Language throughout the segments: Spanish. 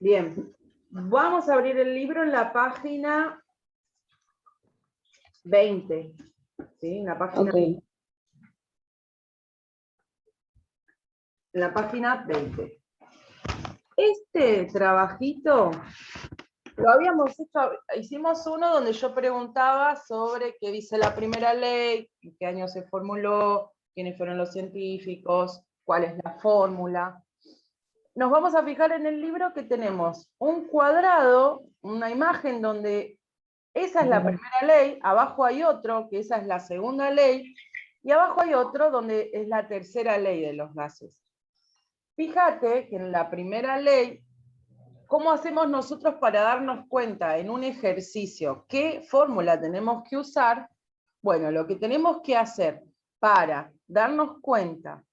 Bien, vamos a abrir el libro en la página 20. ¿Sí? En la página, Ok. en la página 20. Este trabajito lo habíamos hecho, hicimos uno donde yo preguntaba sobre qué dice la primera ley, en qué año se formuló, quiénes fueron los científicos, cuál es la fórmula. Nos vamos a fijar en el libro que tenemos un cuadrado, una imagen donde esa es la primera ley, abajo hay otro, que esa es la segunda ley, y abajo hay otro donde es la tercera ley de los gases. Fíjate que en la primera ley, ¿cómo hacemos nosotros para darnos cuenta en un ejercicio qué fórmula tenemos que usar? Bueno, lo que tenemos que hacer para darnos cuenta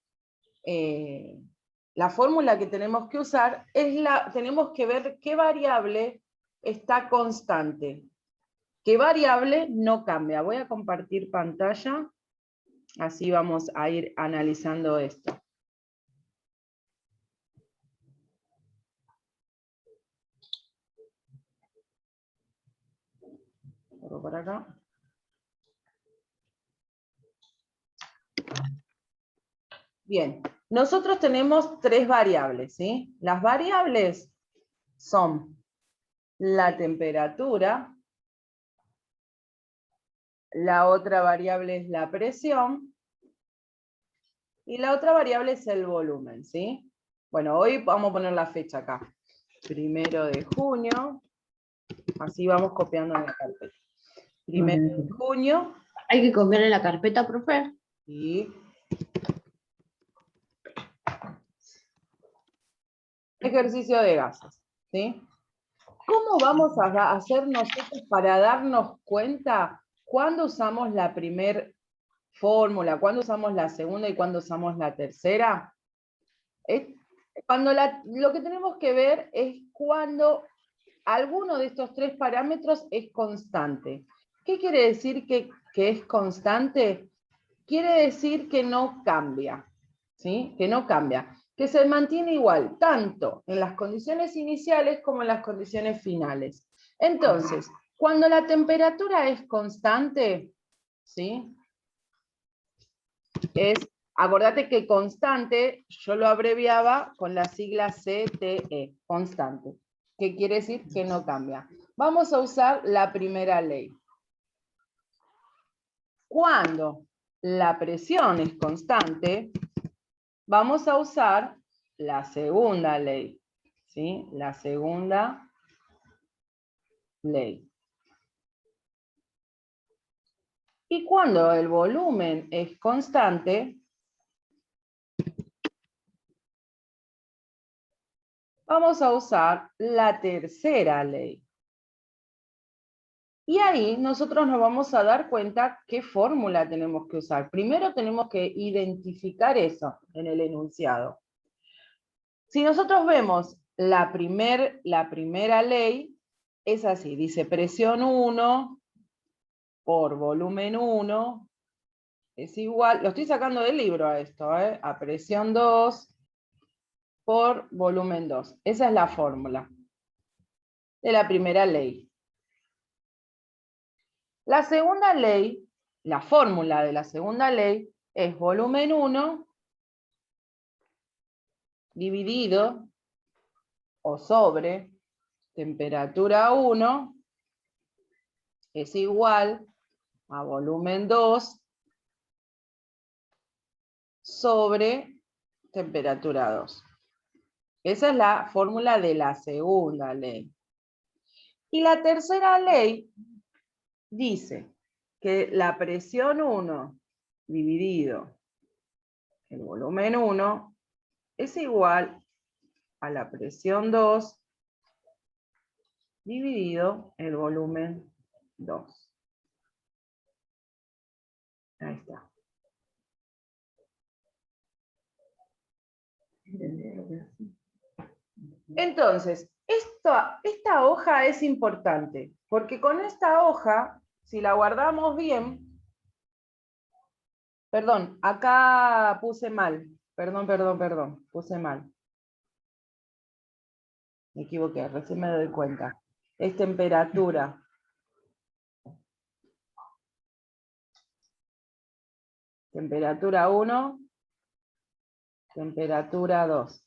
la fórmula que tenemos que usar es tenemos que ver qué variable está constante. ¿Qué variable no cambia? Voy a compartir pantalla, así vamos a ir analizando esto. Por acá. Bien, nosotros tenemos tres variables, ¿sí? Las variables son la temperatura, la otra variable es la presión, y la otra variable es el volumen, ¿sí? Bueno, hoy vamos a poner la fecha acá. 1 de junio, así vamos copiando en la carpeta. 1 de junio. Hay que copiar en la carpeta, profe. Y ejercicio de gases, ¿sí? ¿Cómo vamos a hacer nosotros para darnos cuenta cuándo usamos la primera fórmula, cuándo usamos la segunda y cuándo usamos la tercera? Lo que tenemos que ver es cuando alguno de estos tres parámetros es constante. ¿Qué quiere decir que es constante? Quiere decir que no cambia, ¿sí? Que no cambia, que se mantiene igual, tanto en las condiciones iniciales como en las condiciones finales. Entonces, cuando la temperatura es constante, ¿sí? Acordate que constante, yo lo abreviaba con la sigla CTE, constante. ¿Qué quiere decir? Que no cambia. Vamos a usar la primera ley. Cuando la presión es constante, vamos a usar la segunda ley, ¿sí? La segunda ley. Y cuando el volumen es constante, vamos a usar la tercera ley. Y ahí nosotros nos vamos a dar cuenta qué fórmula tenemos que usar. Primero tenemos que identificar eso en el enunciado. Si nosotros vemos la primera ley, es así, dice presión 1 por volumen 1 es igual, lo estoy sacando del libro a esto, a presión 2 por volumen 2. Esa es la fórmula de la primera ley. La segunda ley, la fórmula de la segunda ley, es volumen 1 dividido o sobre temperatura 1 es igual a volumen 2 sobre temperatura 2. Esa es la fórmula de la segunda ley. Y la tercera ley dice que la presión 1 dividido el volumen 1 es igual a la presión 2 dividido el volumen 2. Ahí está. Entonces, esta hoja es importante, porque con esta hoja, si la guardamos bien, perdón, acá puse mal, perdón, puse mal. me equivoqué, recién me doy cuenta. Es temperatura. Temperatura 1, temperatura 2.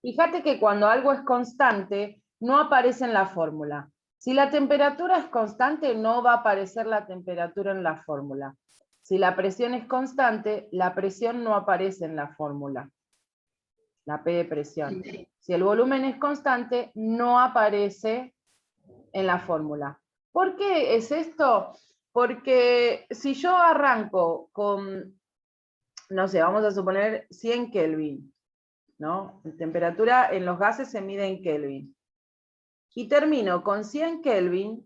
Fíjate que cuando algo es constante, no aparece en la fórmula. Si la temperatura es constante, no va a aparecer la temperatura en la fórmula. Si la presión es constante, la presión no aparece en la fórmula. La P de presión. Si el volumen es constante, no aparece en la fórmula. ¿Por qué es esto? Porque si yo arranco con, no sé, vamos a suponer 100 Kelvin, ¿no? La temperatura en los gases se mide en Kelvin. Y termino con 100 Kelvin,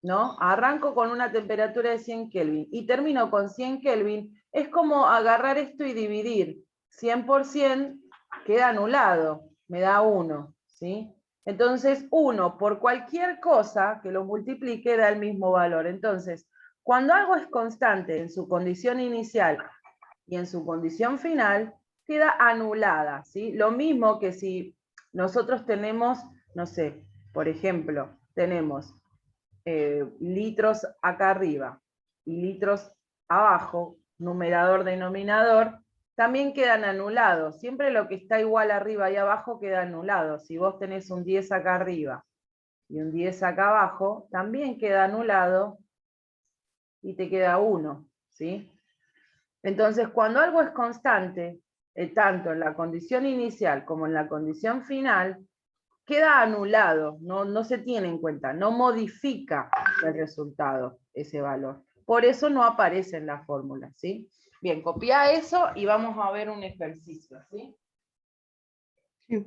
¿no? Arranco con una temperatura de 100 Kelvin y termino con 100 Kelvin, es como agarrar esto y dividir. 100 por 100 queda anulado, me da 1, ¿sí? Entonces 1 por cualquier cosa que lo multiplique da el mismo valor. Entonces, cuando algo es constante en su condición inicial y en su condición final, queda anulada, ¿sí? Lo mismo que si nosotros tenemos, no sé, por ejemplo, tenemos litros acá arriba y litros abajo, numerador, denominador, también quedan anulados. Siempre lo que está igual arriba y abajo queda anulado. Si vos tenés un 10 acá arriba y un 10 acá abajo, también queda anulado y te queda 1, ¿sí? Entonces, cuando algo es constante, tanto en la condición inicial como en la condición final, queda anulado, no se tiene en cuenta, no modifica el resultado, ese valor. Por eso no aparece en la fórmula, ¿sí? Bien, copia eso y vamos a ver un ejercicio, ¿sí? Sí.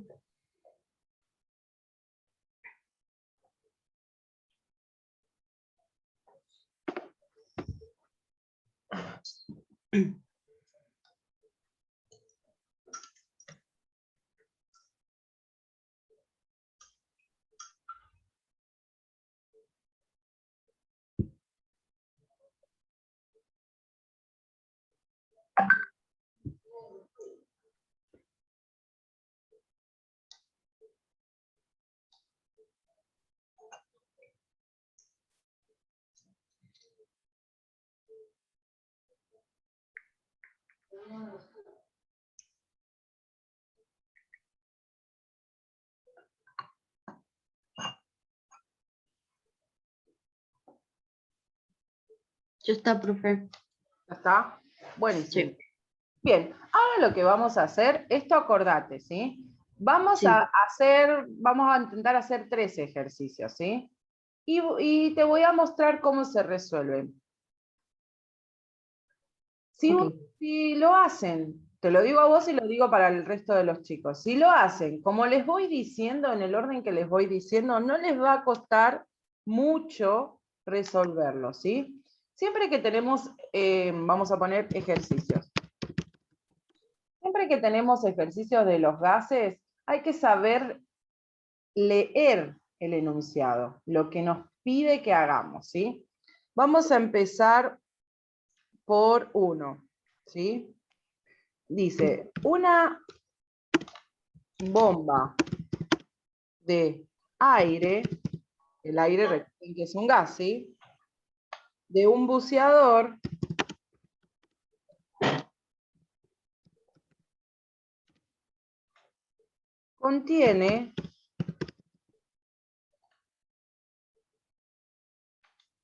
Ya está, profe. ¿Ya está? Buenísimo. Sí. Bien, ahora lo que vamos a hacer, esto acordate, ¿sí? Vamos Sí. vamos a intentar hacer 3 ejercicios, ¿sí? Y te voy a mostrar cómo se resuelven. Ok. Si lo hacen, te lo digo a vos y lo digo para el resto de los chicos, si lo hacen, como les voy diciendo, en el orden que les voy diciendo, no les va a costar mucho resolverlo, ¿sí? Siempre que tenemos, vamos a poner ejercicios. Siempre que tenemos ejercicios de los gases, hay que saber leer el enunciado, lo que nos pide que hagamos, ¿sí? Vamos a empezar por 1, ¿sí? Dice, una bomba de aire, el aire recuerden que es un gas, ¿sí? De un buceador contiene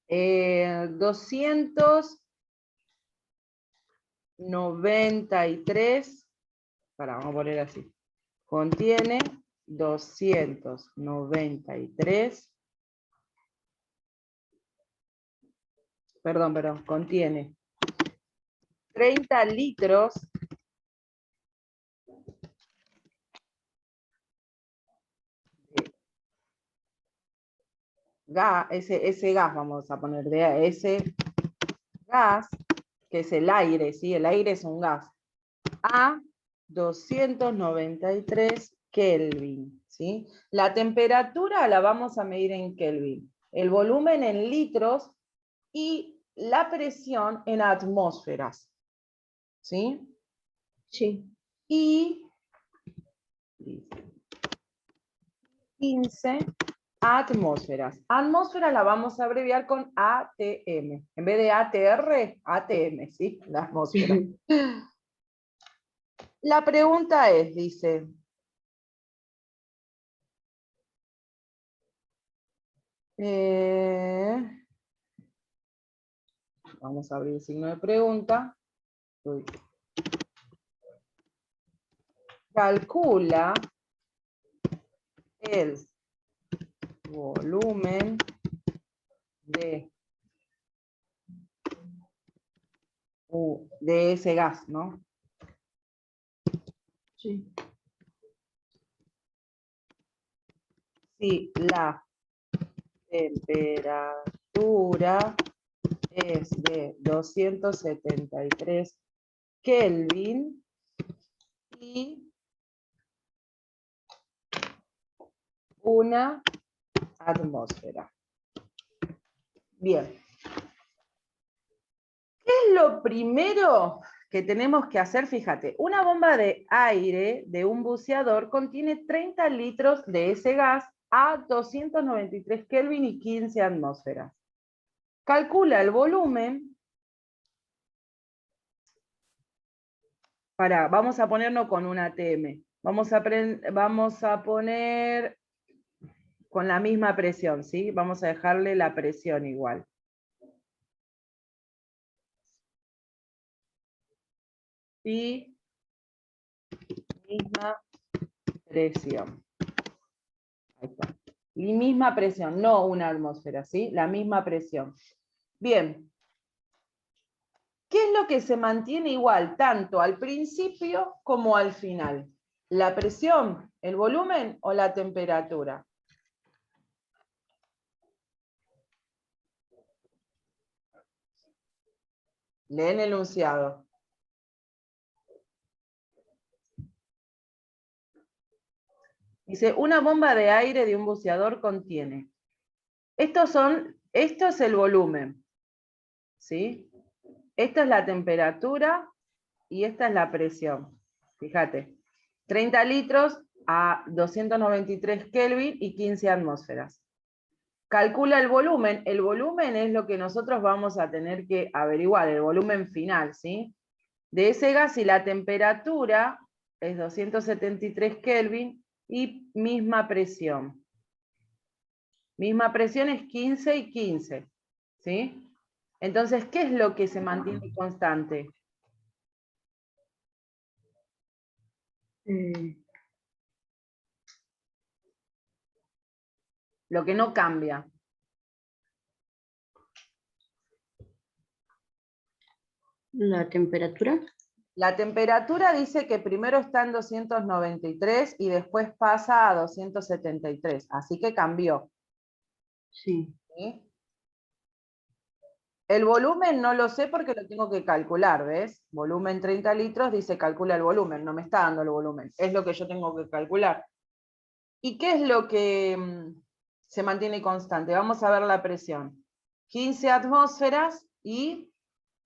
293, vamos a poner así, contiene 293, contiene 30 litros de gas, ese gas vamos a poner, de ese gas, que es el aire, ¿sí? El aire es un gas, a 293 Kelvin, ¿sí? La temperatura la vamos a medir en Kelvin, el volumen en litros y la presión en atmósferas, ¿sí? Sí. Y 15 atmósferas. Atmósfera la vamos a abreviar con ATM. En vez de ATR, ATM, ¿sí? La atmósfera. La pregunta es, dice, vamos a abrir el signo de pregunta. Calcula el volumen de ese gas, ¿no? Sí. Si la temperatura es de 273 Kelvin y una atmósfera. Bien. ¿Qué es lo primero que tenemos que hacer? Fíjate, una bomba de aire de un buceador contiene 30 litros de ese gas a 293 Kelvin y 15 atmósferas. Calcula el volumen. Vamos a ponernos con un ATM. Vamos a poner con la misma presión, ¿sí? Vamos a dejarle la presión igual. Y misma presión. Ahí está. Y misma presión, no una atmósfera, ¿sí? La misma presión. Bien. ¿Qué es lo que se mantiene igual tanto al principio como al final? ¿La presión, el volumen o la temperatura? Leen el enunciado. Dice, una bomba de aire de un buceador contiene. Esto es el volumen, ¿sí? Esta es la temperatura y esta es la presión. Fíjate, 30 litros a 293 Kelvin y 15 atmósferas. Calcula el volumen. El volumen es lo que nosotros vamos a tener que averiguar, el volumen final, ¿sí? De ese gas, y la temperatura es 273 Kelvin y misma presión. Misma presión es 15 y 15, ¿sí? Entonces, ¿qué es lo que se mantiene constante? Lo que no cambia. La temperatura. La temperatura dice que primero está en 293 y después pasa a 273, así que cambió. Sí. ¿Sí? El volumen no lo sé porque lo tengo que calcular, ¿ves? Volumen 30 litros, dice calcula el volumen, no me está dando el volumen, es lo que yo tengo que calcular. ¿Y qué es lo que se mantiene constante? Vamos a ver la presión. 15 atmósferas y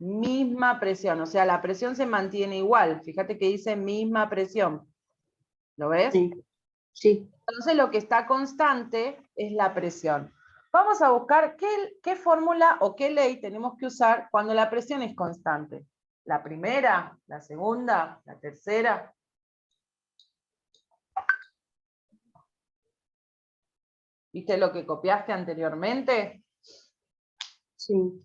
misma presión, o sea, la presión se mantiene igual. Fíjate que dice misma presión. ¿Lo ves? Sí. Sí. Entonces lo que está constante es la presión. Vamos a buscar qué fórmula o qué ley tenemos que usar cuando la presión es constante. ¿La primera? ¿La segunda? ¿La tercera? ¿Viste lo que copiaste anteriormente? Sí.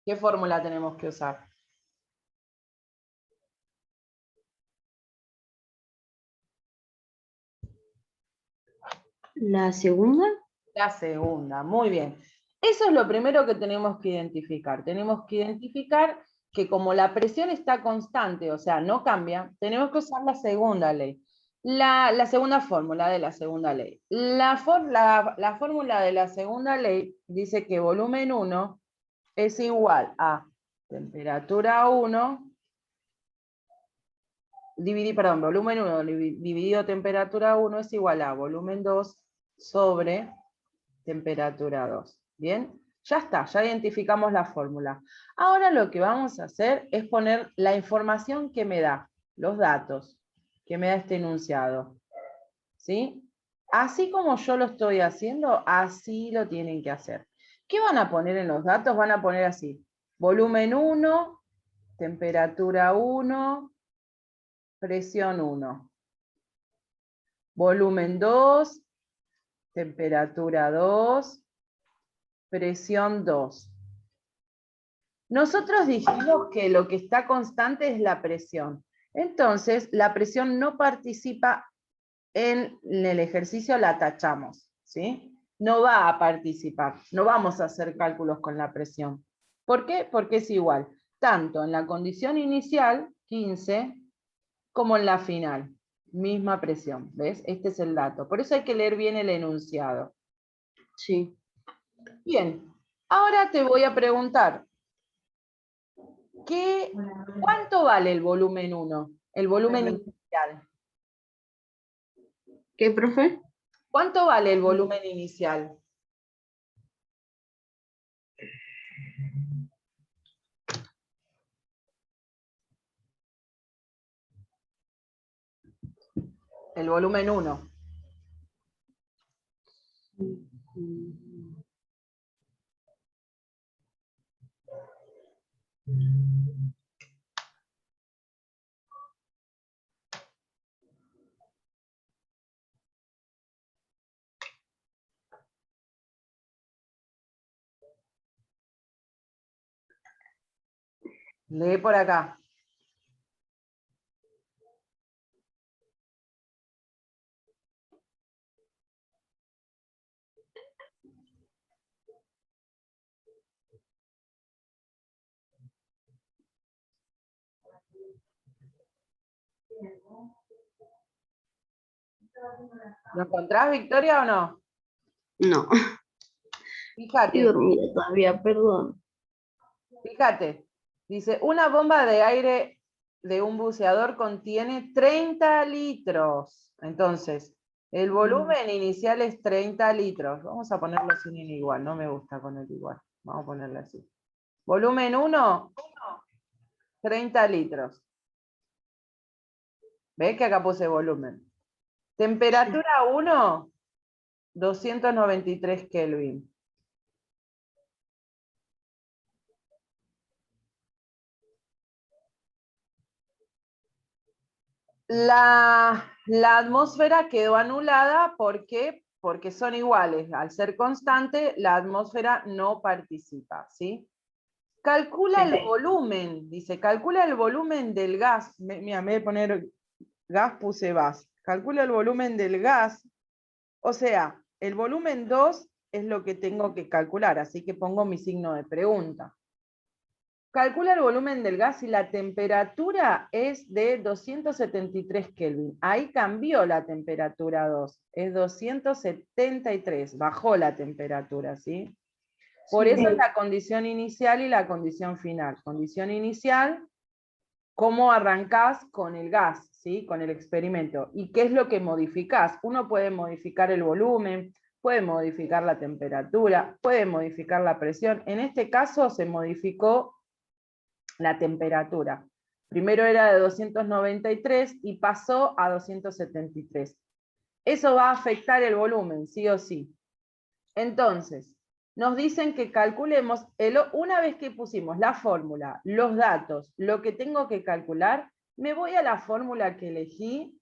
¿Qué fórmula tenemos que usar? La segunda. La segunda, muy bien. Eso es lo primero que tenemos que identificar. Tenemos que identificar que como la presión está constante, o sea, no cambia, tenemos que usar la segunda ley. La segunda fórmula de la segunda ley. La fórmula de la segunda ley dice que volumen 1 es igual a temperatura 1, volumen 1 dividido temperatura 1 es igual a volumen 2 sobre temperatura 2. ¿Bien? Ya está, ya identificamos la fórmula. Ahora lo que vamos a hacer es poner la información que me da, los datos que me da este enunciado. ¿Sí? Así como yo lo estoy haciendo, así lo tienen que hacer. ¿Qué van a poner en los datos? Van a poner así: volumen 1, temperatura 1, presión 1. Volumen 2, temperatura 2, presión 2. Nosotros dijimos que lo que está constante es la presión. Entonces, la presión no participa en el ejercicio, la tachamos, ¿sí? No va a participar, no vamos a hacer cálculos con la presión. ¿Por qué? Porque es igual, tanto en la condición inicial, 15, como en la final, misma presión, ¿ves? Este es el dato. Por eso hay que leer bien el enunciado. Sí. Bien, ahora te voy a preguntar, ¿cuánto vale el volumen 1? El volumen inicial. ¿Qué, profe? ¿Cuánto vale el volumen inicial? El volumen 1. Lee por acá. ¿Lo encontrás, Victoria, o no? No, estoy Fíjate, dormida todavía, perdón. fíjate. Dice, una bomba de aire de un buceador contiene 30 litros. Entonces, el volumen inicial es 30 litros. Vamos a ponerlo sin el igual, no me gusta con el igual. Vamos a ponerlo así. Volumen 1, 30 litros. ¿Ves que acá puse volumen? Temperatura 1, 293 Kelvin. La atmósfera quedó anulada porque son iguales. Al ser constante, la atmósfera no participa, ¿sí? Calcula el volumen, dice, calcula el volumen del gas. Mira, en vez de poner gas, puse gas. Calcula el volumen del gas. O sea, el volumen 2 es lo que tengo que calcular, así que pongo mi signo de pregunta. Calcula el volumen del gas y la temperatura es de 273 Kelvin. Ahí cambió la temperatura 2, es 273, bajó la temperatura, ¿sí? Por eso es la condición inicial y la condición final. Condición inicial, ¿cómo arrancás con el gas, ¿sí? Con el experimento? ¿Y qué es lo que modificás? Uno puede modificar el volumen, puede modificar la temperatura, puede modificar la presión. En este caso se modificó la temperatura. Primero era de 293 y pasó a 273. Eso va a afectar el volumen, sí o sí. Entonces, nos dicen que calculemos, una vez que pusimos la fórmula, los datos, lo que tengo que calcular, me voy a la fórmula que elegí,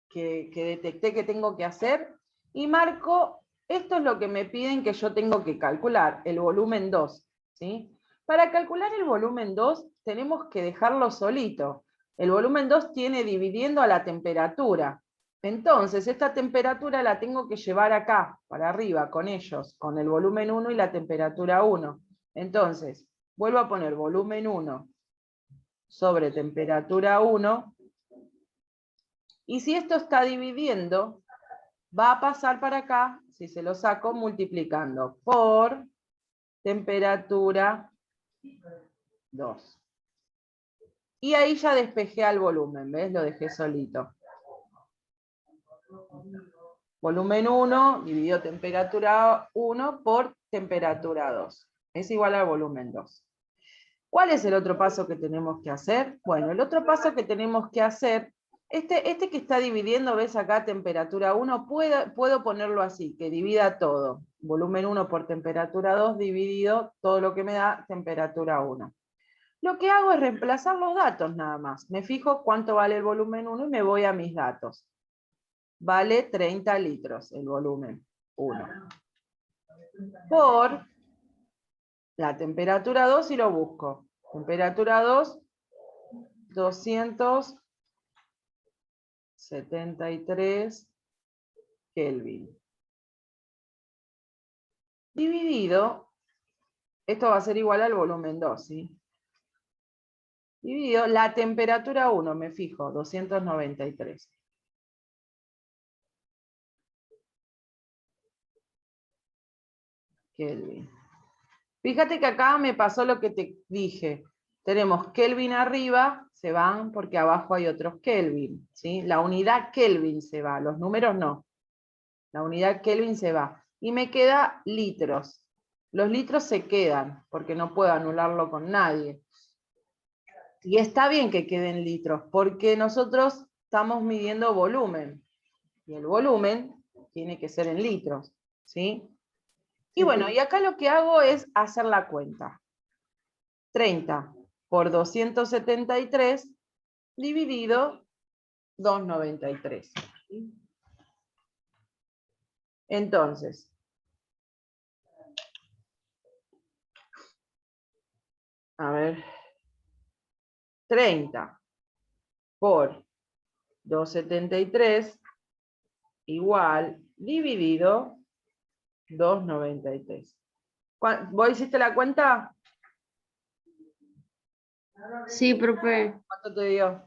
que detecté que tengo que hacer, y marco, esto es lo que me piden que yo tengo que calcular, el volumen 2, ¿sí? Para calcular el volumen 2 tenemos que dejarlo solito. El volumen 2 tiene dividiendo a la temperatura. Entonces, esta temperatura la tengo que llevar acá, para arriba, con ellos, con el volumen 1 y la temperatura 1. Entonces, vuelvo a poner volumen 1 sobre temperatura 1. Y si esto está dividiendo, va a pasar para acá, si se lo saco, multiplicando por temperatura 2. Y ahí ya despejé al volumen, ¿ves? Lo dejé solito. Volumen 1 dividido temperatura 1 por temperatura 2. Es igual al volumen 2. ¿Cuál es el otro paso que tenemos que hacer? Bueno, el otro paso que tenemos que hacer, este que está dividiendo, ves acá temperatura 1, puedo ponerlo así, que divida todo. Volumen 1 por temperatura 2 dividido todo lo que me da temperatura 1. Lo que hago es reemplazar los datos nada más. Me fijo cuánto vale el volumen 1 y me voy a mis datos. Vale 30 litros el volumen 1. Por la temperatura 2 y lo busco. Temperatura 2, 273 Kelvin. Dividido, esto va a ser igual al volumen 2, ¿sí? Dividido la temperatura 1, me fijo, 293. Kelvin. Fíjate que acá me pasó lo que te dije. Tenemos Kelvin arriba, se van porque abajo hay otros Kelvin, ¿sí? La unidad Kelvin se va, los números no. La unidad Kelvin se va. Y me queda litros. Los litros se quedan, porque no puedo anularlo con nadie. Y está bien que queden litros, porque nosotros estamos midiendo volumen. Y el volumen tiene que ser en litros, ¿sí? Y bueno, y acá lo que hago es hacer la cuenta. 30 por 273 dividido 293. Entonces, a ver, 30 por 273 igual dividido 293. ¿Vos hiciste la cuenta? Sí, profe. ¿Cuánto te dio?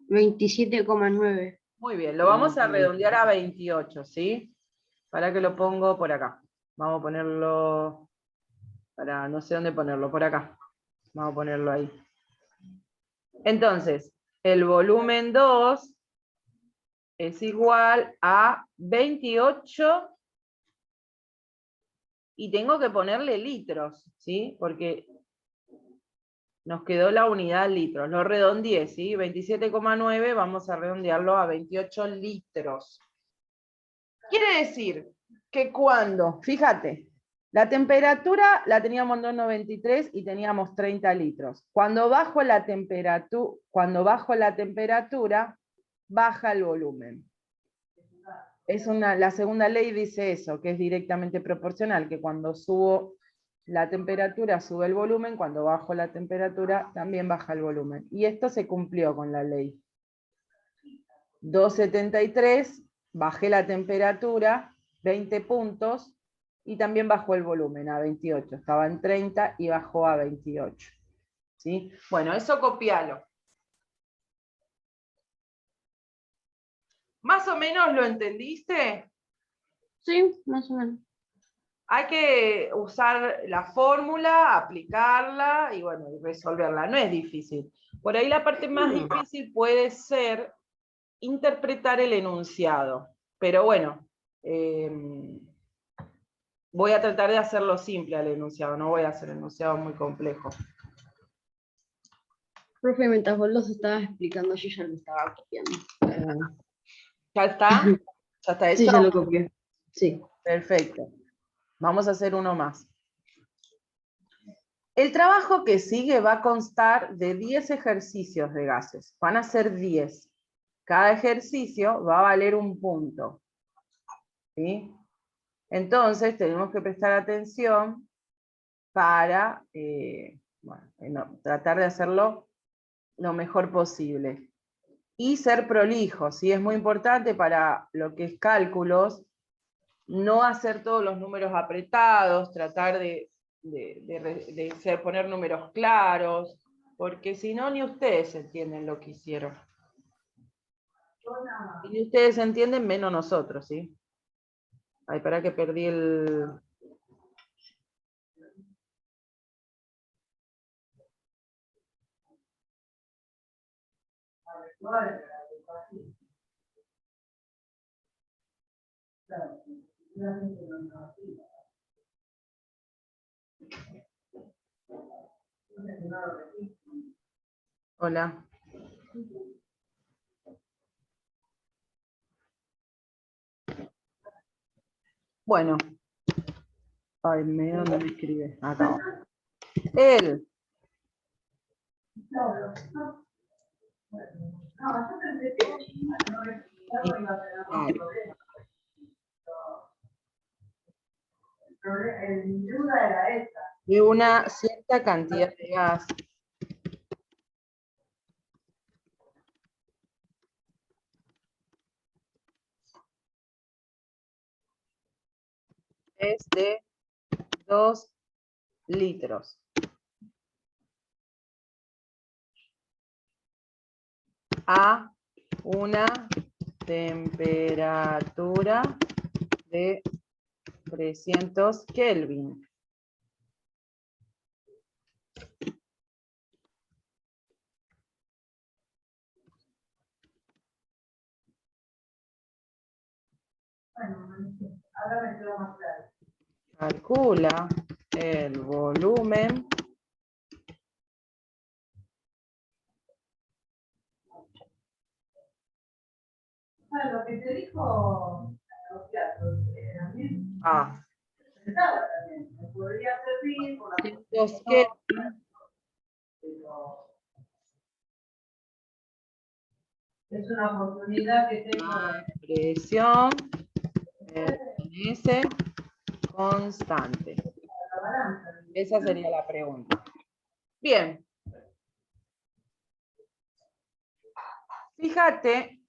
27,9. Muy bien, lo vamos a redondear a 28, ¿sí? Para que lo pongo por acá. Vamos a ponerlo, no sé dónde ponerlo, por acá. Vamos a ponerlo ahí. Entonces, el volumen 2 es igual a 28 y tengo que ponerle litros, ¿sí? Porque nos quedó la unidad litros. Lo redondeé, ¿sí? 27,9, vamos a redondearlo a 28 litros. Quiere decir que cuando, fíjate, la temperatura la teníamos en 293 y teníamos 30 litros. Cuando bajo la temperatura, baja el volumen. La segunda ley dice eso, que es directamente proporcional, que cuando subo la temperatura sube el volumen, cuando bajo la temperatura también baja el volumen. Y esto se cumplió con la ley. 273, bajé la temperatura, 20 puntos, y también bajó el volumen a 28. Estaba en 30 y bajó a 28. ¿Sí? Bueno, eso copialo. ¿Más o menos lo entendiste? Sí, más o menos. Hay que usar la fórmula, aplicarla y bueno, resolverla. No es difícil. Por ahí la parte más difícil puede ser interpretar el enunciado. Pero bueno, voy a tratar de hacerlo simple al enunciado, no voy a hacer enunciado muy complejo. Profe, mientras vos los estabas explicando, yo ya lo estaba copiando. ¿Ya está? ¿Ya está hecho? Sí, ya lo copié. Sí. Perfecto. Vamos a hacer uno más. El trabajo que sigue va a constar de 10 ejercicios de gases. Van a ser 10. Cada ejercicio va a valer un punto. ¿Sí? Entonces tenemos que prestar atención para tratar de hacerlo lo mejor posible. Y ser prolijo, ¿sí? Es muy importante para lo que es cálculos, no hacer todos los números apretados, tratar de poner números claros, porque si no, ni ustedes entienden lo que hicieron. Y ni ustedes entienden, menos nosotros, ¿sí? Ay, para que perdí el... Hola. Bueno. Ay, ¿dónde me escribe? Acá. El. De una cierta cantidad de gas es de 2 litros. A una temperatura de 300 Kelvin. Ahora me quedó más claro. Calcula el volumen Lo que te dijo los teatros, también a pensaba también, me podría servir por la 300 Kelvin pero es una oportunidad que tengo de... presión permanece constante. la balanza. Esa sería la pregunta. Bien. Fíjate,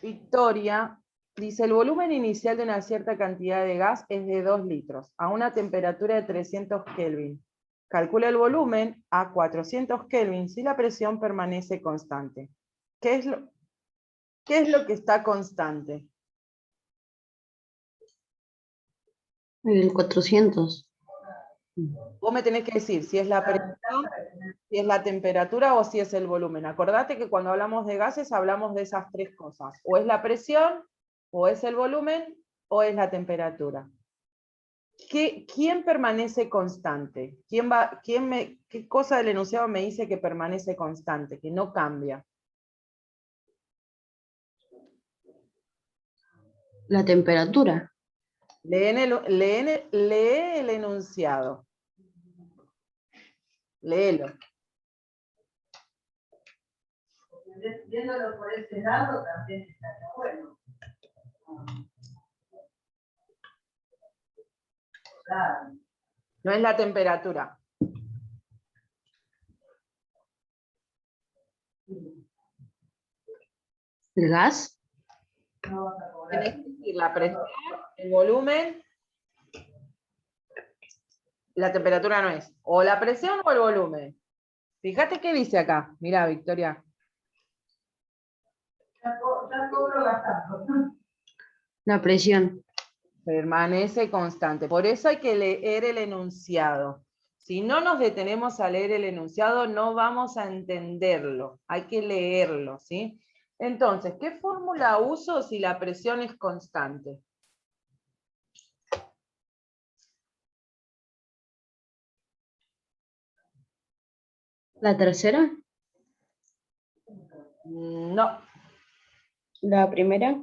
Victoria, dice, el volumen inicial de una cierta cantidad de gas es de 2 litros, a una temperatura de 300 Kelvin. Calcula el volumen a 400 Kelvin si la presión permanece constante. ¿Qué es lo que está constante? El 400. Vos me tenés que decir si es la presión, si es la temperatura o si es el volumen. Acordate que cuando hablamos de gases hablamos de esas 3 cosas. O es la presión, o es el volumen, o es la temperatura. ¿Quién permanece constante? ¿Qué cosa del enunciado me dice que permanece constante, que no cambia? La temperatura. Lee el enunciado. Léelo. Viéndolo por ese lado también estaría bueno. Claro. No es la temperatura. ¿El gas? No vas a cobrar. Tenés que decir la presión, el volumen. La temperatura no es. O la presión o el volumen. Fíjate qué dice acá. Mirá, Victoria. Ya cobro gastando. La presión. Permanece constante. Por eso hay que leer el enunciado. Si no nos detenemos a leer el enunciado, no vamos a entenderlo. Hay que leerlo, ¿sí? Entonces, ¿qué fórmula uso si la presión es constante? ¿La tercera? No, ¿La primera?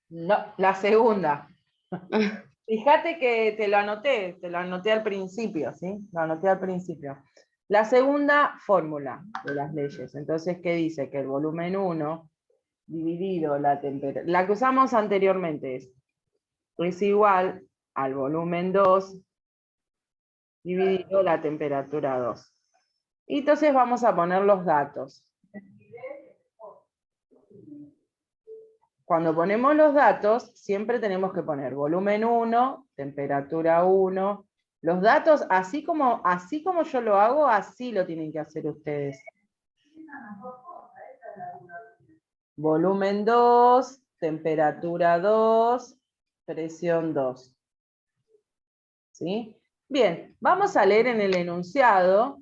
no, la segunda. Ah, Fíjate que te lo anoté al principio, ¿sí? Lo anoté al principio. La segunda fórmula de las leyes. Entonces, ¿qué dice? Que el volumen 1 dividido la temperatura, la que usamos anteriormente es igual al volumen 2 dividido la temperatura 2. Y entonces vamos a poner los datos. Cuando ponemos los datos, siempre tenemos que poner volumen 1, temperatura 1. Los datos, así como yo lo hago, así lo tienen que hacer ustedes. Volumen 2, temperatura 2, presión 2. ¿Sí? Bien, vamos a leer en el enunciado.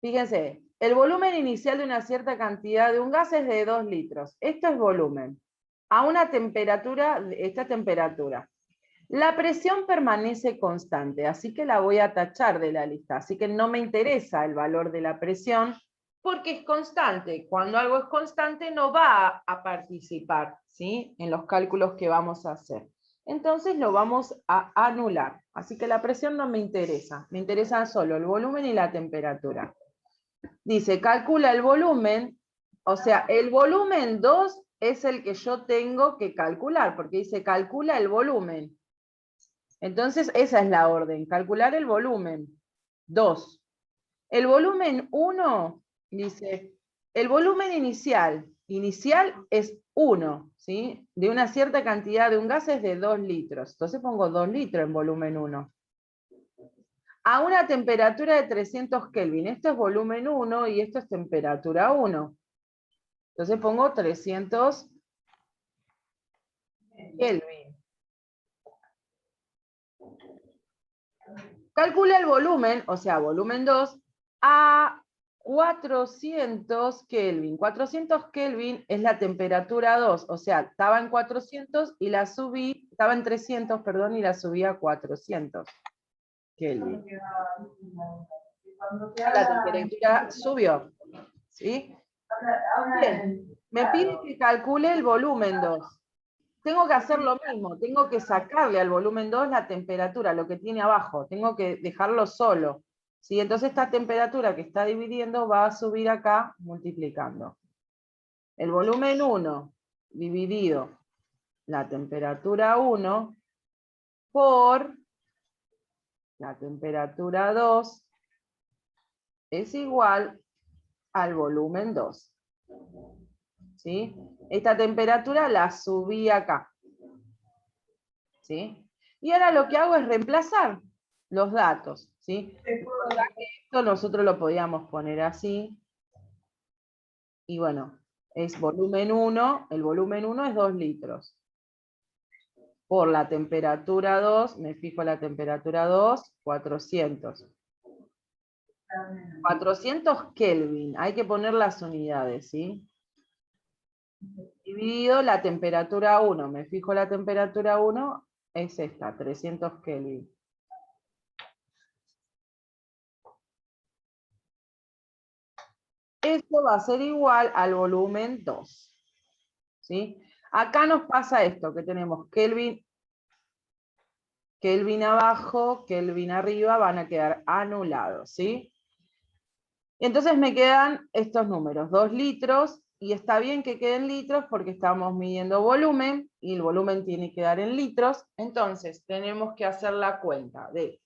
Fíjense, el volumen inicial de una cierta cantidad de un gas es de 2 litros. Esto es volumen. A una temperatura, esta temperatura. La presión permanece constante, así que la voy a tachar de la lista. Así que no me interesa el valor de la presión porque es constante. Cuando algo es constante no va a participar, ¿sí?, en los cálculos que vamos a hacer. Entonces lo vamos a anular. Así que la presión no me interesa. Me interesa solo el volumen y la temperatura. Dice, calcula el volumen. O sea, el volumen 2 es el que yo tengo que calcular, porque dice, calcula el volumen. Entonces, esa es la orden, calcular el volumen. 2. El volumen 1, dice, el volumen inicial es 1, ¿sí? De una cierta cantidad de un gas es de 2 litros. Entonces pongo 2 litros en volumen 1. A una temperatura de 300 Kelvin. Esto es volumen 1 y esto es temperatura 1. Entonces pongo 300 Kelvin. Calcula el volumen, o sea, volumen 2, a 400 Kelvin. 400 Kelvin es la temperatura 2, o sea, estaba en 400 y la subí, estaba en 300, perdón, y la subí a 400 Kelvin. La temperatura subió, ¿sí? Bien, me pide que calcule el volumen 2. Tengo que hacer lo mismo, tengo que sacarle al volumen 2 la temperatura, lo que tiene abajo, tengo que dejarlo solo. ¿Sí? Entonces esta temperatura que está dividiendo va a subir acá multiplicando. El volumen 1 dividido la temperatura 1 por la temperatura 2 es igual al volumen 2. ¿Sí? Esta temperatura la subí acá. ¿Sí? Y ahora lo que hago es reemplazar los datos, ¿sí? Esto nosotros lo podíamos poner así. Y bueno, es volumen 1, el volumen 1 es 2 litros. Por la temperatura 2, me fijo la temperatura 2, 400. 400 Kelvin, hay que poner las unidades, ¿sí? Dividido la temperatura 1, me fijo la temperatura 1, es esta, 300 Kelvin. Esto va a ser igual al volumen 2. ¿Sí? Acá nos pasa esto, que tenemos Kelvin abajo, Kelvin arriba, van a quedar anulados. ¿Sí? Entonces me quedan estos números, 2 litros, y está bien que queden litros porque estamos midiendo volumen, y el volumen tiene que dar en litros, entonces tenemos que hacer la cuenta de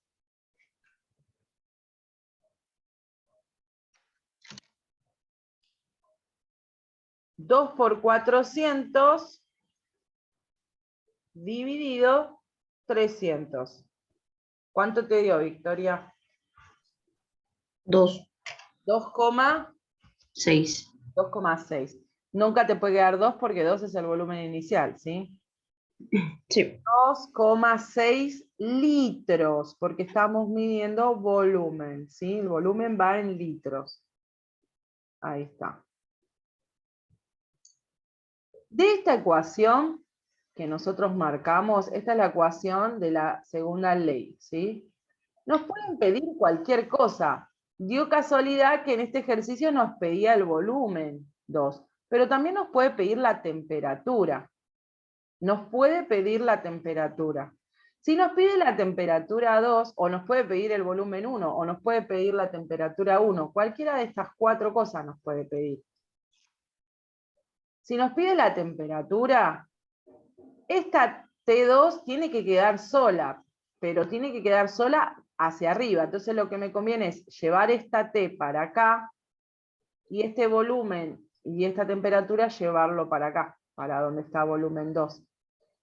2 por 400 dividido 300. ¿Cuánto te dio, Victoria? 2. 2,6. 6. Nunca te puede quedar 2 porque 2 es el volumen inicial, ¿sí? Sí. 2,6 litros, porque estamos midiendo volumen, ¿sí? El volumen va en litros. Ahí está. De esta ecuación que nosotros marcamos, esta es la ecuación de la segunda ley, ¿sí? Nos pueden pedir cualquier cosa. Dio casualidad que en este ejercicio nos pedía el volumen 2, pero también nos puede pedir la temperatura. Nos puede pedir la temperatura. Si nos pide la temperatura 2, o nos puede pedir el volumen 1, o nos puede pedir la temperatura 1, cualquiera de estas 4 cosas nos puede pedir. Si nos pide la temperatura, esta T2 tiene que quedar sola, pero tiene que quedar sola hacia arriba. Entonces lo que me conviene es llevar esta T para acá, y este volumen y esta temperatura llevarlo para acá, para donde está volumen 2.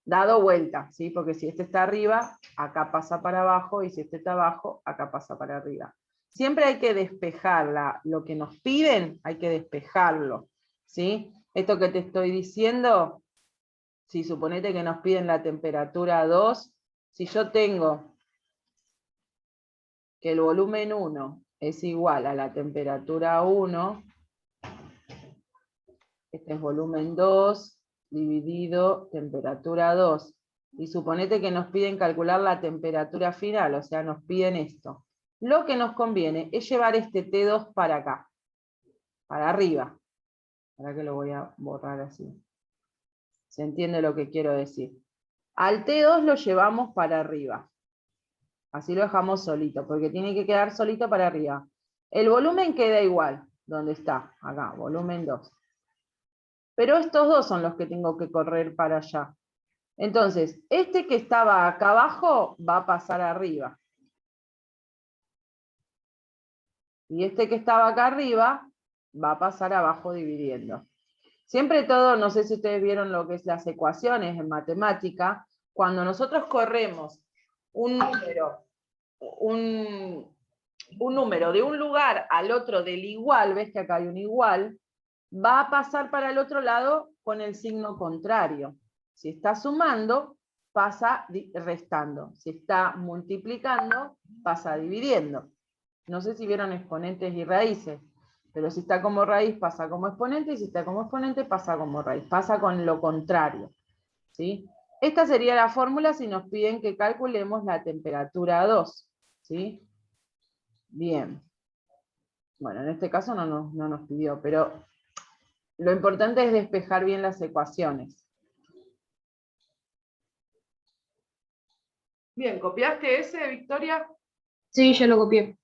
Dado vuelta, ¿sí? Porque si este está arriba, acá pasa para abajo, y si este está abajo, acá pasa para arriba. Siempre hay que despejarla. Lo que nos piden, hay que despejarlo, ¿sí? Esto que te estoy diciendo, si suponete que nos piden la temperatura 2, si yo tengo que el volumen 1 es igual a la temperatura 1, este es volumen 2 dividido temperatura 2, Y suponete que nos piden calcular la temperatura final, o sea, nos piden esto. Lo que nos conviene es llevar este T2 para acá, para arriba. Ahora que lo voy a borrar así. ¿Se entiende lo que quiero decir? Al T2 lo llevamos para arriba. Así lo dejamos solito, porque tiene que quedar solito para arriba. El volumen queda igual, donde está, acá, volumen 2. Pero estos dos son los que tengo que correr para allá. Entonces, este que estaba acá abajo va a pasar arriba. Y este que estaba acá arriba va a pasar abajo dividiendo. Siempre todo, no sé si ustedes vieron lo que es las ecuaciones en matemática, cuando nosotros corremos un número de un lugar al otro del igual, ves que acá hay un igual, va a pasar para el otro lado con el signo contrario. Si está sumando, pasa restando. Si está multiplicando, pasa dividiendo. No sé si vieron exponentes y raíces, pero si está como raíz pasa como exponente, y si está como exponente pasa como raíz. Pasa con lo contrario, ¿sí? Esta sería la fórmula si nos piden que calculemos la temperatura 2, ¿sí? Bien. Bueno, en este caso no nos pidió, pero lo importante es despejar bien las ecuaciones. Bien, ¿copiaste ese, Victoria? Sí, yo lo copié.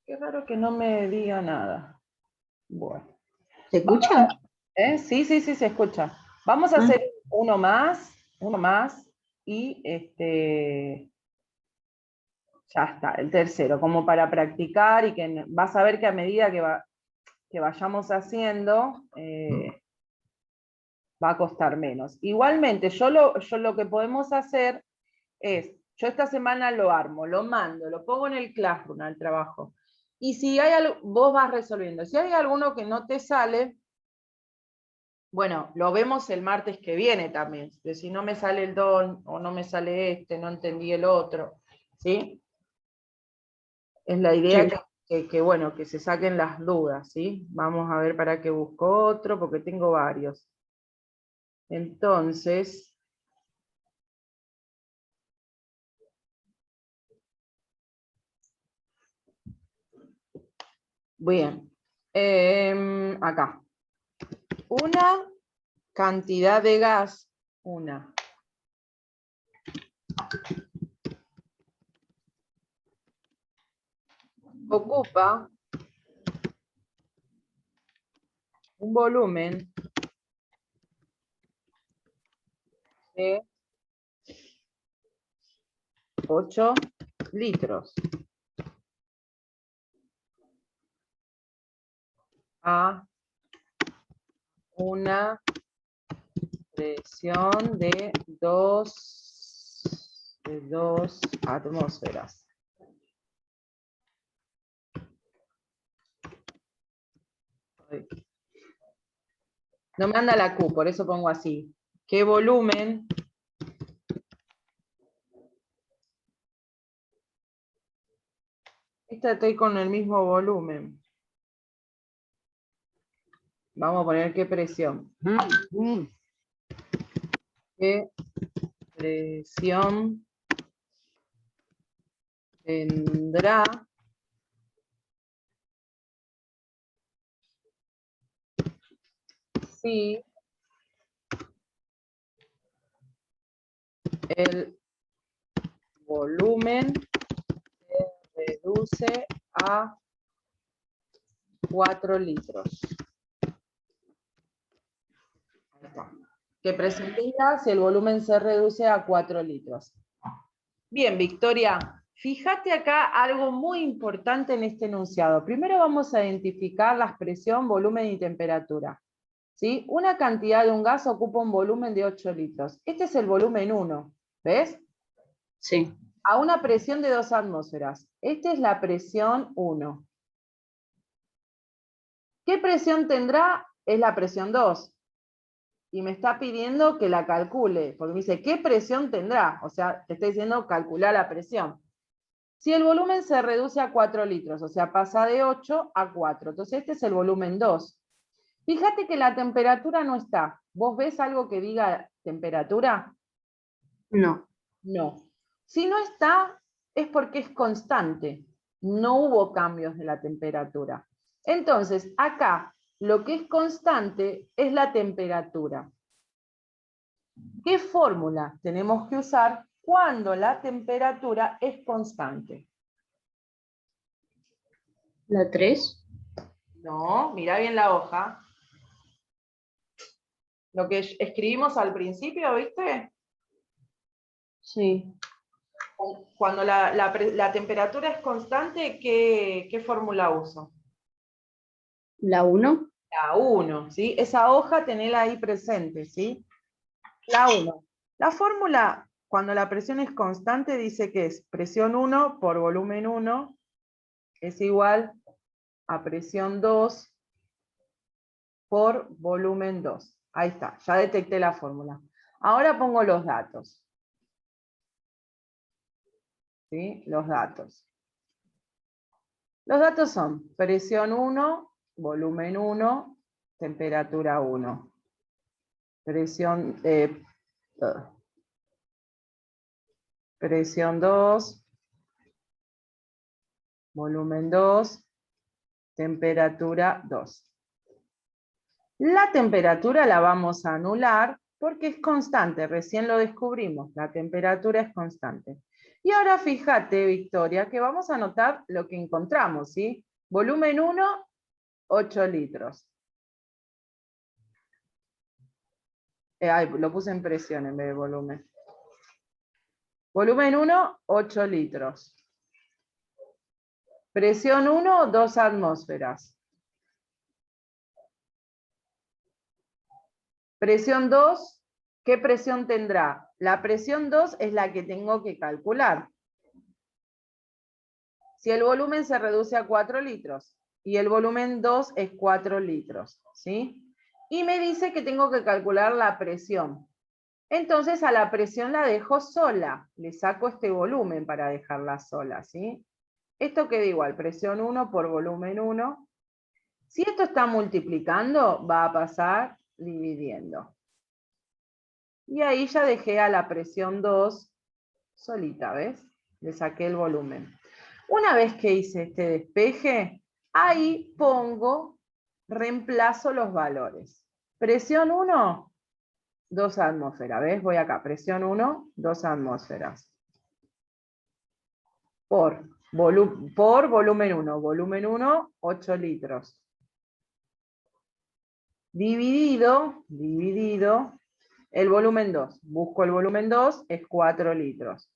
Qué raro que no me diga nada. Bueno. ¿Se escucha? Sí, se escucha. Vamos a hacer uno más, y ya está, el tercero, como para practicar, y que vas a ver que a medida que vayamos haciendo, va a costar menos. Igualmente, yo lo que podemos hacer es, yo esta semana lo armo, lo mando, lo pongo en el Classroom al trabajo, y si hay algo, vos vas resolviendo. Si hay alguno que no te sale, bueno, lo vemos el martes que viene también. Si no me sale el don, o no me sale este, no entendí el otro, ¿sí? Es la idea que, bueno, que se saquen las dudas, ¿sí? Vamos a ver para qué busco otro, porque tengo varios. Entonces, bien. Acá. Una cantidad de gas, ocupa un volumen de 8 litros a una presión de 2 atmósferas. No me anda la Q, por eso pongo así. ¿Qué volumen estoy con el mismo volumen? Vamos a poner qué presión. ¿Qué presión tendrá si el volumen se reduce a 4 litros? ¿Qué presión tendrá si el volumen se reduce a 4 litros? Bien, Victoria, fíjate acá algo muy importante en este enunciado. Primero vamos a identificar la expresión volumen y temperatura. ¿Sí? Una cantidad de un gas ocupa un volumen de 8 litros. Este es el volumen 1, ¿ves? Sí. A una presión de 2 atmósferas. Esta es la presión 1. ¿Qué presión tendrá? Es la presión 2. Y me está pidiendo que la calcule, porque me dice, ¿qué presión tendrá? O sea, te está diciendo calcular la presión. Si el volumen se reduce a 4 litros, o sea, pasa de 8 a 4, entonces este es el volumen 2. Fíjate que la temperatura no está. ¿Vos ves algo que diga temperatura? No. No. Si no está, es porque es constante. No hubo cambios de la temperatura. Entonces, acá, lo que es constante es la temperatura. ¿Qué fórmula tenemos que usar cuando la temperatura es constante? ¿La 3? No, mira bien la hoja. Lo que escribimos al principio, ¿viste? Sí. Cuando la temperatura es constante, ¿qué fórmula uso? ¿La 1? La 1, ¿sí? Esa hoja tenela ahí presente, ¿sí? La 1. La fórmula, cuando la presión es constante, dice que es presión 1 por volumen 1 es igual a presión 2 por volumen 2. Ahí está, ya detecté la fórmula. Ahora pongo los datos. ¿Sí? Los datos. Los datos son presión 1, volumen 1, temperatura 1. Presión 2, volumen 2, temperatura 2. La temperatura la vamos a anular porque es constante, recién lo descubrimos, la temperatura es constante. Y ahora fíjate, Victoria, que vamos a anotar lo que encontramos, ¿sí? Volumen 1, 8 litros. Lo puse en presión en vez de volumen. Volumen 1, 8 litros. Presión 1, 2 atmósferas. Presión 2, ¿qué presión tendrá? La presión 2 es la que tengo que calcular. Si el volumen se reduce a 4 litros y el volumen 2 es 4 litros, ¿sí? Y me dice que tengo que calcular la presión. Entonces a la presión la dejo sola, le saco este volumen para dejarla sola, ¿sí? Esto queda igual, presión 1 por volumen 1. Si esto está multiplicando, va a pasar dividiendo. Y ahí ya dejé a la presión 2 solita, ¿ves? Le saqué el volumen. Una vez que hice este despeje, ahí reemplazo los valores. Presión 1, 2 atmósferas, ¿ves? Voy acá, presión 1, 2 atmósferas. Por volumen 1, 8 litros. Dividido, el volumen 2. Busco el volumen 2, es 4 litros.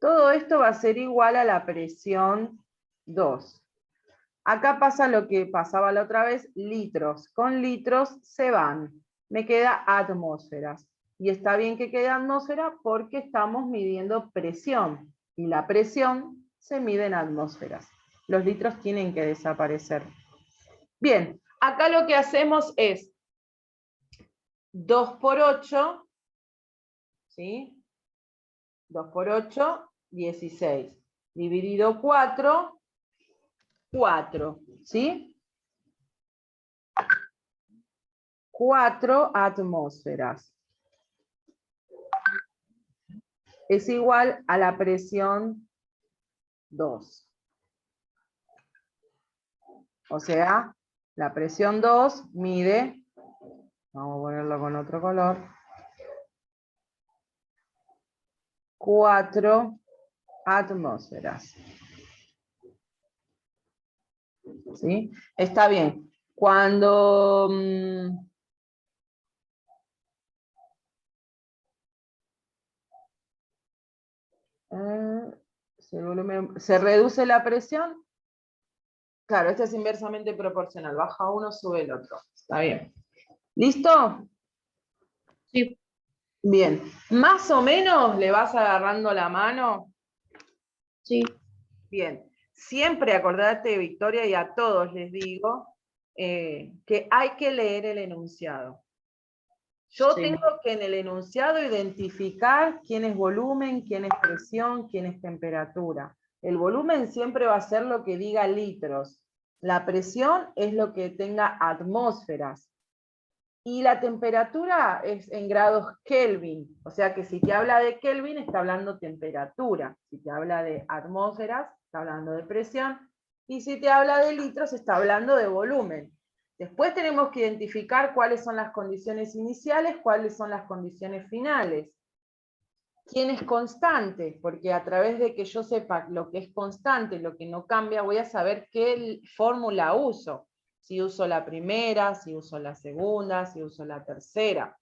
Todo esto va a ser igual a la presión 2. Acá pasa lo que pasaba la otra vez, litros. Con litros se van. Me queda atmósferas. Y está bien que quede atmósfera porque estamos midiendo presión. Y la presión se mide en atmósferas. Los litros tienen que desaparecer. Bien, acá lo que hacemos es 2 por 8, ¿sí? 2 por 8, 16. Dividido 4, 4, ¿sí? 4 atmósferas. Es igual a la presión 2. O sea, la presión 2 mide, vamos a ponerlo con otro color, 4 atmósferas. ¿Sí? Está bien. Cuando se reduce la presión, claro, este es inversamente proporcional. Baja uno, sube el otro. Está bien. ¿Listo? Sí. Bien. Más o menos le vas agarrando la mano. Sí. Bien. Siempre acordate, Victoria, y a todos les digo, que hay que leer el enunciado. Yo tengo que en el enunciado identificar quién es volumen, quién es presión, quién es temperatura. El volumen siempre va a ser lo que diga litros. La presión es lo que tenga atmósferas. Y la temperatura es en grados Kelvin. O sea que si te habla de Kelvin, está hablando temperatura. Si te habla de atmósferas, está hablando de presión. Y si te habla de litros, está hablando de volumen. Después tenemos que identificar cuáles son las condiciones iniciales, cuáles son las condiciones finales. ¿Quién es constante? Porque a través de que yo sepa lo que es constante, lo que no cambia, voy a saber qué fórmula uso. Si uso la primera, si uso la segunda, si uso la tercera.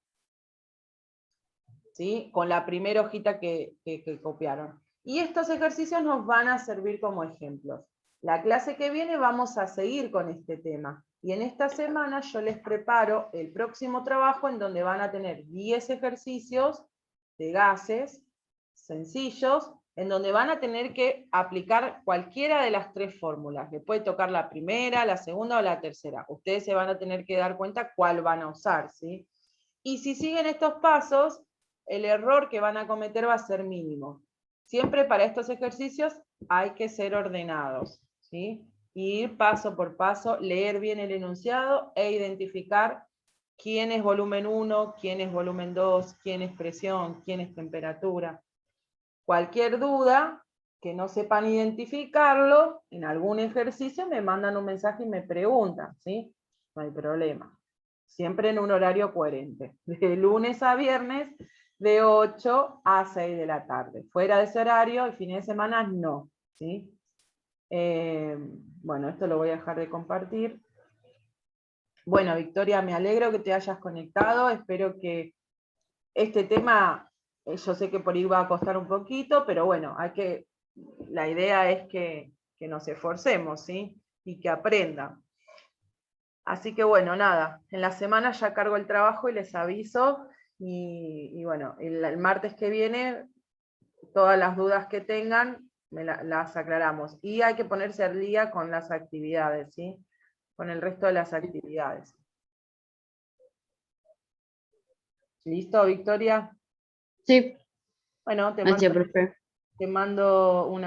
¿Sí? Con la primera hojita que copiaron. Y estos ejercicios nos van a servir como ejemplos. La clase que viene vamos a seguir con este tema. Y en esta semana yo les preparo el próximo trabajo en donde van a tener 10 ejercicios de gases sencillos, en donde van a tener que aplicar cualquiera de las 3 fórmulas. Les puede tocar la primera, la segunda o la tercera. Ustedes se van a tener que dar cuenta cuál van a usar, ¿sí? Y si siguen estos pasos, el error que van a cometer va a ser mínimo. Siempre para estos ejercicios hay que ser ordenados, ¿sí? Ir paso por paso, leer bien el enunciado e identificar quién es volumen 1, quién es volumen 2, quién es presión, quién es temperatura. Cualquier duda que no sepan identificarlo, en algún ejercicio me mandan un mensaje y me preguntan, ¿sí? No hay problema. Siempre en un horario coherente. De lunes a viernes, de 8 a 6 de la tarde. Fuera de ese horario, el fin de semana no, ¿sí? Bueno, esto lo voy a dejar de compartir. Bueno, Victoria, me alegro que te hayas conectado. Espero que este tema, yo sé que por ahí va a costar un poquito, pero bueno, la idea es que nos esforcemos, ¿sí? Y que aprendan. Así que bueno, nada, en la semana ya cargo el trabajo y les aviso, y bueno, el martes que viene, todas las dudas que tengan, las aclaramos. Y hay que ponerse al día con las actividades, ¿sí? Con el resto de las actividades. ¿Listo, Victoria? Sí, Bueno, gracias, profe. te mando una